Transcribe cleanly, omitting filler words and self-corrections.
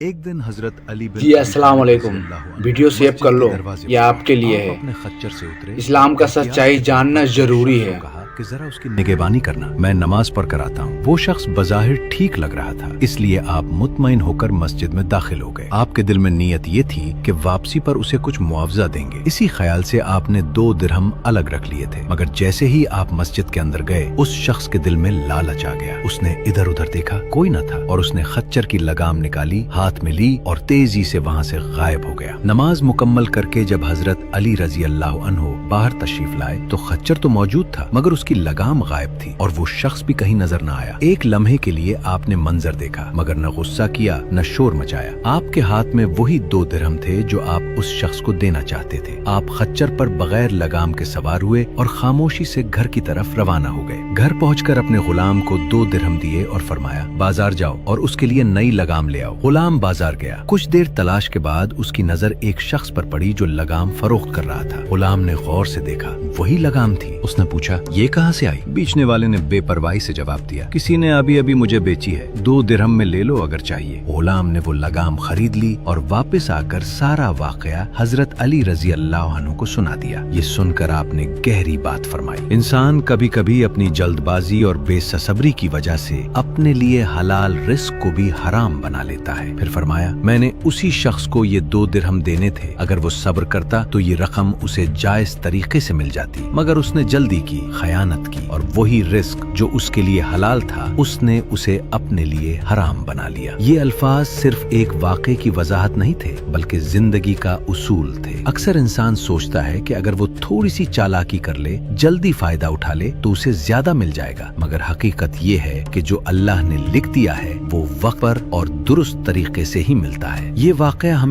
ایک دن حضرت علی بن جی السلام علیکم، ویڈیو سیو کر لو، یہ آپ کے لیے ہے۔ اپنے خچر سے اترے، اسلام کا سچائی جاننا ضروری ہے۔ کہا کہ ذرا اس کی نگہبانی کرنا، میں نماز پڑھ کر آتا ہوں۔ وہ شخص بظاہر ٹھیک لگ رہا تھا، اس لیے آپ مطمئن ہو کر مسجد میں داخل ہو گئے۔ آپ کے دل میں نیت یہ تھی کہ واپسی پر اسے کچھ معاوضہ دیں گے۔ اسی خیال سے آپ نے 2 درہم الگ رکھ لیے تھے، مگر جیسے ہی آپ مسجد کے اندر گئے، اس شخص کے دل میں لالچ آ گیا۔ اس نے ادھر ادھر دیکھا، کوئی نہ تھا، اور اس نے خچر کی لگام نکالی، ہاتھ میں لی اور تیزی سے وہاں سے غائب ہو گیا۔ نماز مکمل کر کے جب حضرت علی رضی اللہ عنہ باہر تشریف لائے تو خچر تو موجود تھا، مگر اس کی لگام غائب تھی اور وہ شخص بھی کہیں نظر نہ آیا۔ ایک لمحے کے لیے آپ نے منظر دیکھا، مگر نہ غصہ کیا نہ شور مچایا۔ آپ کے ہاتھ میں وہی 2 درہم تھے جو آپ اس شخص کو دینا چاہتے تھے۔ آپ خچر پر بغیر لگام کے سوار ہوئے اور خاموشی سے گھر کی طرف روانہ ہو گئے۔ گھر پہنچ کر اپنے غلام کو 2 درہم دیے اور فرمایا، بازار جاؤ اور اس کے لیے نئی لگام لے آؤ۔ غلام بازار گیا۔ کچھ دیر تلاش کے بعد اس کی نظر ایک شخص پر پڑی جو لگام فروخت کر رہا تھا۔ غلام نے غور سے دیکھا، وہی لگام تھی۔ اس نے پوچھا، یہ کہاں سے آئی؟ بیچنے والے نے بے پرواہی سے جواب دیا، کسی نے ابھی مجھے بیچی ہے، 2 درہم میں لے لو اگر چاہیے۔ غلام نے وہ لگام خرید لی اور واپس آ کر سارا واقعہ حضرت علی رضی اللہ عنہ کو سنا دیا۔ یہ سن کر آپ نے گہری بات فرمائی، انسان کبھی کبھی اپنی جلد بازی اور بے صبری کی وجہ سے اپنے لیے حلال رزق کو بھی حرام بنا لیتا ہے۔ پھر فرمایا، میں نے اسی شخص کو یہ 2 درہم دینے تھے، اگر وہ صبر کرتا تو یہ رقم اسے جائز طریقے سے مل جاتی، مگر اس نے جلدی کی، خیانت کی، اور وہی رزق جو اس کے لیے حلال تھا اس نے اسے اپنے لیے حرام بنا لیا۔ یہ الفاظ صرف ایک واقعے کی وضاحت نہیں تھے، بلکہ زندگی کا اصول تھے۔ اکثر انسان سوچتا ہے کہ اگر وہ تھوڑی سی چالاکی کر لے، جلدی فائدہ اٹھا لے تو اسے زیادہ مل جائے گا، مگر حقیقت یہ ہے کہ جو اللہ نے لکھ دیا ہے وہ وقت پر اور درست طریقے سے ہی ملتا ہے۔ یہ واقعہ ہمیں